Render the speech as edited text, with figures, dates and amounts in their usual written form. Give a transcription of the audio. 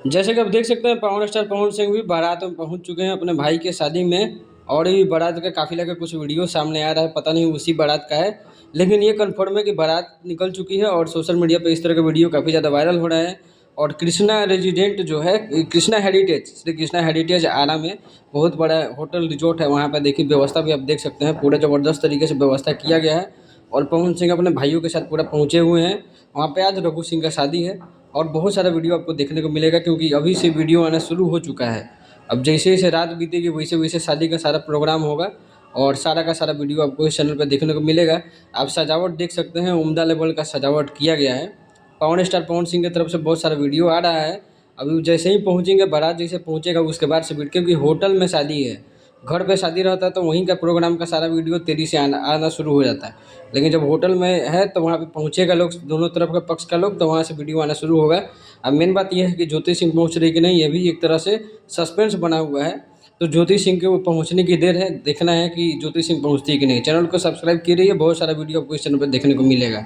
जैसे कि आप देख सकते हैं पावर स्टार पवन सिंह भी बारात में पहुंच चुके हैं अपने भाई के शादी में। और ये बारात का काफिला का कुछ वीडियो सामने आ रहा है, पता नहीं उसी बारात का है। लेकिन ये कंफर्म है कि बारात निकल चुकी है और सोशल मीडिया पे इस तरह के वीडियो काफ़ी ज़्यादा वायरल हो रहे हैं। और कृष्णा रेजिडेंट जो है, कृष्णा हेरिटेज, श्री कृष्णा हेरिटेज आरा में बहुत बड़ा होटल रिजॉर्ट है। वहाँ पर देखिए व्यवस्था भी आप देख सकते हैं, पूरा ज़बरदस्त तरीके से व्यवस्था किया गया है। और पवन सिंह अपने भाइयों के साथ पूरा पहुँचे हुए हैं। वहाँ पे आज रघु सिंह का शादी है। और बहुत सारा वीडियो आपको देखने को मिलेगा, क्योंकि अभी से वीडियो आना शुरू हो चुका है। अब जैसे-जैसे रात बीतेगी वैसे-वैसे शादी का सारा प्रोग्राम होगा और सारा का सारा वीडियो आपको इस चैनल पे देखने को मिलेगा। आप सजावट देख सकते हैं, उम्दा लेवल का सजावट किया गया है। पवन स्टार पवन सिंह की तरफ से बहुत सारा वीडियो आ रहा है। अभी जैसे ही पहुँचेंगे, बारात जैसे पहुँचेगा उसके बाद से क्योंकि होटल में शादी है। घर पे शादी रहता है तो वहीं का प्रोग्राम का सारा वीडियो तेज़ी से आना आना शुरू हो जाता है। लेकिन जब होटल में है तो वहाँ पे पहुँचेगा लोग, दोनों तरफ का पक्ष का लोग, तो वहाँ से वीडियो आना शुरू होगा। अब मेन बात ये है कि ज्योति सिंह पहुँच रही कि नहीं, ये भी एक तरह से सस्पेंस बना हुआ है। तो ज्योति सिंह के वो पहुँचने की देर है, देखना है कि ज्योति सिंह पहुँचती है कि नहीं। चैनल को सब्सक्राइब कीजिए, बहुत सारा वीडियो आपको इस चैनल पे देखने को मिलेगा।